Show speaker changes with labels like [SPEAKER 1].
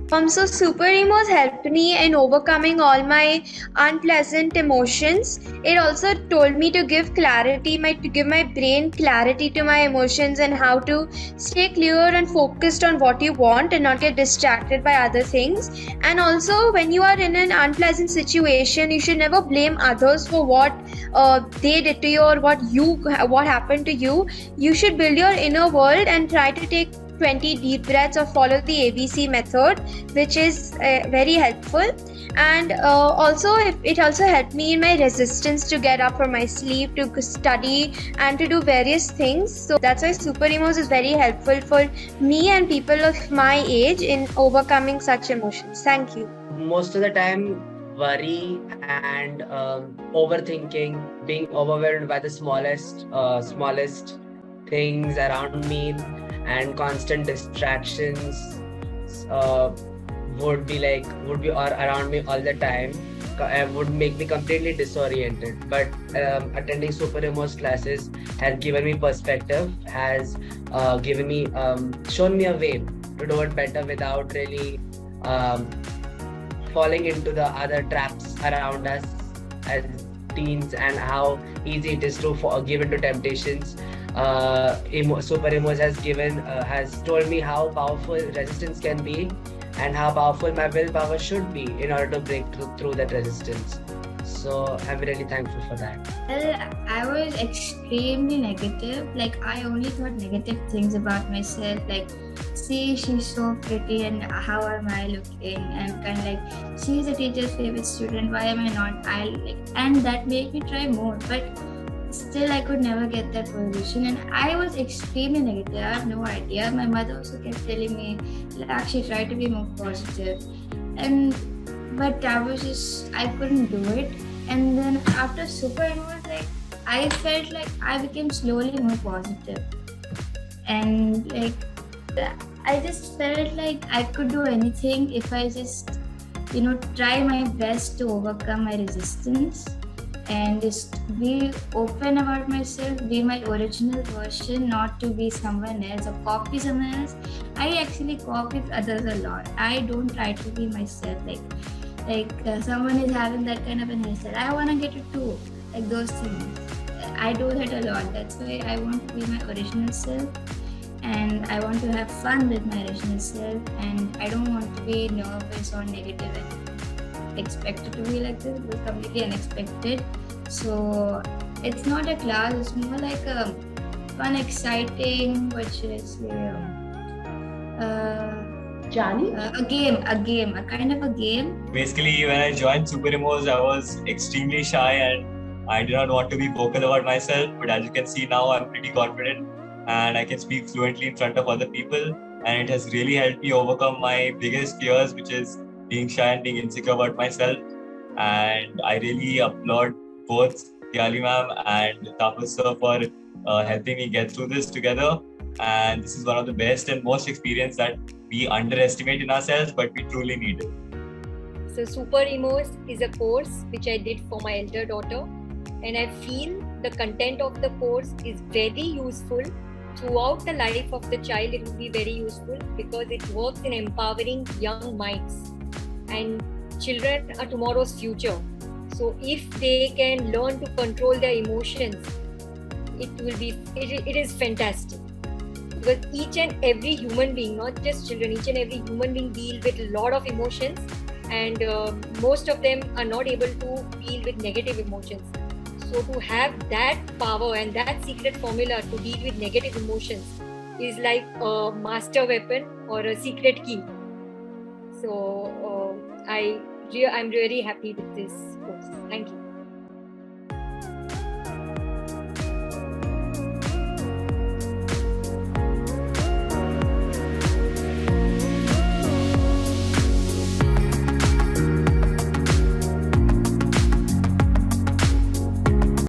[SPEAKER 1] So Super Emoz helped me in overcoming all my unpleasant emotions. It also told me to give to give my brain clarity to my emotions and how to stay clear and focused on what you want and not get distracted by other things. And also, when you are in an unpleasant situation, you should never blame others for what they did to you or what happened to you. You should build your inner world and try to take 20 deep breaths or follow the ABC method, which is very helpful. And it also helped me in my resistance to get up from my sleep, to study, and to do various things. So that's why Super Emoz is very helpful for me and people of my age in overcoming such emotions. Thank you.
[SPEAKER 2] Most of the time, worry and overthinking, being overwhelmed by the smallest things around me, and constant distractions would be around me all the time, would make me completely disoriented. But attending Super Emoz classes has given me perspective, has given me shown me a way to do it better without really falling into the other traps around us as teens, and how easy it is to give into temptations. Super Emoz has told me how powerful resistance can be, and how powerful my willpower should be in order to break through that resistance. So I'm really thankful for that.
[SPEAKER 3] Well, I was extremely negative. Like, I only thought negative things about myself. Like, see, she's so pretty and how am I looking? And kind of like, she's a teacher's favorite student. Why am I not? And that made me try more. But still, I could never get that position. And I was extremely negative. I have no idea. My mother also kept telling me, actually try to be more positive. But I couldn't do it. And then after Super Emoz, like, I felt like I became slowly more positive. And like, I just felt like I could do anything if I just, try my best to overcome my resistance and just be open about myself, be my original version, not to be someone else or copy someone else. I actually copy others a lot. I don't try to be myself. Someone is having that kind of an hairstyle, I want to get it too, like those things. I do that a lot. That's why I want to be my original self, and I want to have fun with my original self, and I don't want to be nervous or negative and expected to be like this. It was completely unexpected. So it's not a class, it's more like a fun, exciting, a kind of a game.
[SPEAKER 4] Basically, when I joined Super Emoz, I was extremely shy and I did not want to be vocal about myself. But as you can see now, I'm pretty confident and I can speak fluently in front of other people. And it has really helped me overcome my biggest fears, which is being shy and being insecure about myself. And I really applaud both Kyali ma'am and Tapas sir for helping me get through this together. And this is one of the best and most experience that we underestimate in ourselves, but we truly need it.
[SPEAKER 5] So Super Emoz is a course which I did for my elder daughter, and I feel the content of the course is very useful. Throughout the life of the child, it will be very useful because it works in empowering young minds, and children are tomorrow's future. So if they can learn to control their emotions, it is fantastic. Because each and every human being, not just children, each and every human being deal with a lot of emotions, and most of them are not able to deal with negative emotions. So to have that power and that secret formula to deal with negative emotions is like a master weapon or a secret key. So I'm really happy with this course. Thank you.